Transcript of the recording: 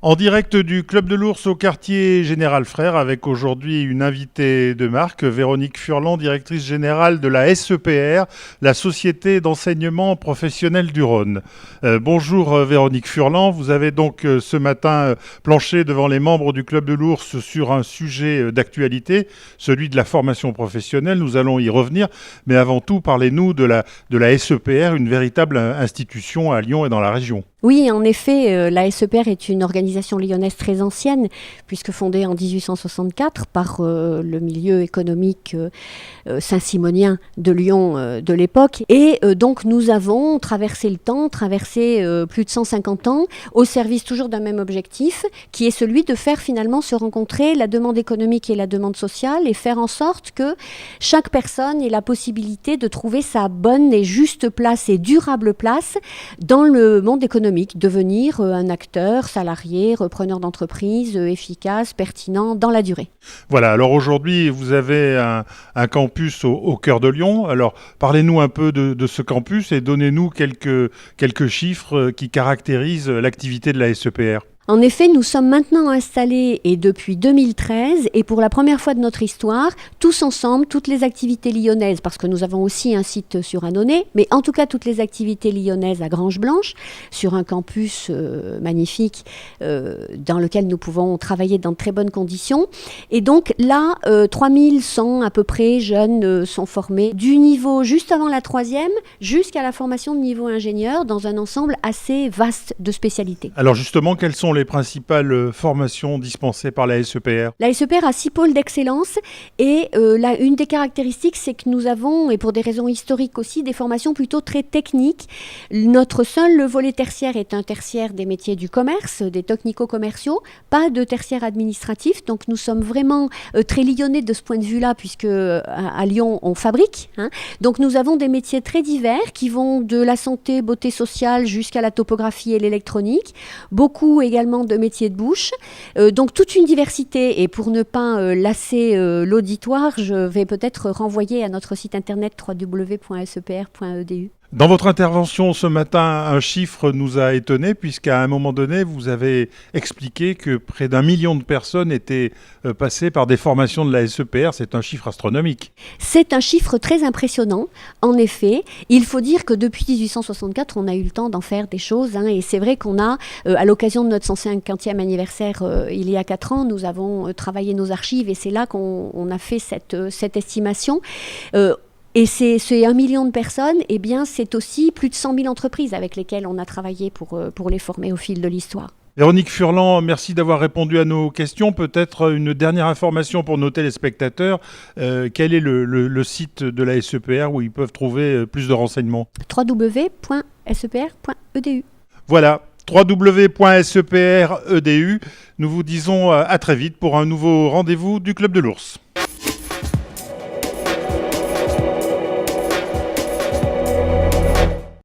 En direct du Club de l'Ours au quartier Général Frères, avec aujourd'hui une invitée de marque, Véronique Furlan, directrice générale de la SEPR, la Société d'enseignement professionnel du Rhône. Bonjour Véronique Furlan, vous avez donc ce matin planché devant les membres du Club de l'Ours sur un sujet d'actualité, celui de la formation professionnelle. Nous allons y revenir, mais avant tout, parlez-nous de la SEPR, une véritable institution à Lyon et dans la région. Oui, en effet, la SEPR est une organisation lyonnaise très ancienne, puisque fondée en 1864 par le milieu économique saint-simonien de Lyon de l'époque. Et donc nous avons traversé le temps, traversé plus de 150 ans, au service toujours d'un même objectif, qui est celui de faire finalement se rencontrer la demande économique et la demande sociale, et faire en sorte que chaque personne ait la possibilité de trouver sa bonne et juste place et durable place dans le monde économique. Devenir un acteur, salarié, repreneur d'entreprise, efficace, pertinent dans la durée. Voilà, alors aujourd'hui, vous avez un campus au cœur de Lyon. Alors, parlez-nous un peu de ce campus et donnez-nous quelques chiffres qui caractérisent l'activité de la SEPR. En effet, nous sommes maintenant installés, et depuis 2013, et pour la première fois de notre histoire, tous ensemble, toutes les activités lyonnaises, parce que nous avons aussi un site sur Annonay, mais en tout cas toutes les activités lyonnaises à Grange-Blanche, sur un campus magnifique dans lequel nous pouvons travailler dans de très bonnes conditions. Et donc là, 3100 à peu près jeunes sont formés du niveau juste avant la troisième jusqu'à la formation de niveau ingénieur dans un ensemble assez vaste de spécialités. Alors justement, quelles sont les principales formations dispensées par la SEPR? La SEPR a 6 pôles d'excellence et une des caractéristiques, c'est que nous avons, et pour des raisons historiques aussi, des formations plutôt très techniques. Notre seul volet tertiaire est un tertiaire des métiers du commerce, des technico-commerciaux, pas de tertiaire administratif. Donc nous sommes vraiment très lyonnais de ce point de vue-là, puisque à Lyon, on fabrique. Donc nous avons des métiers très divers qui vont de la santé, beauté sociale jusqu'à la topographie et l'électronique. Beaucoup également de métiers de bouche, donc toute une diversité. Et pour ne pas lasser l'auditoire, je vais peut-être renvoyer à notre site internet www.sepr.edu. Dans votre intervention ce matin, un chiffre nous a étonnés, puisqu'à un moment donné, vous avez expliqué que près d'1 million de personnes étaient passées par des formations de la SEPR. C'est un chiffre astronomique. C'est un chiffre très impressionnant. En effet, il faut dire que depuis 1864, on a eu le temps d'en faire des choses. Et c'est vrai qu'on a, à l'occasion de notre 150e anniversaire, il y a 4 ans, nous avons travaillé nos archives et c'est là qu'on a fait cette estimation. Et ces 1 million de personnes, eh bien, c'est aussi plus de 100 000 entreprises avec lesquelles on a travaillé pour les former au fil de l'histoire. Véronique Furlan, merci d'avoir répondu à nos questions. Peut-être une dernière information pour nos téléspectateurs. Quel est le site de la SEPR où ils peuvent trouver plus de renseignements? www.sepr.edu. Voilà, www.sepr.edu. Nous vous disons à très vite pour un nouveau rendez-vous du Club de l'Ours.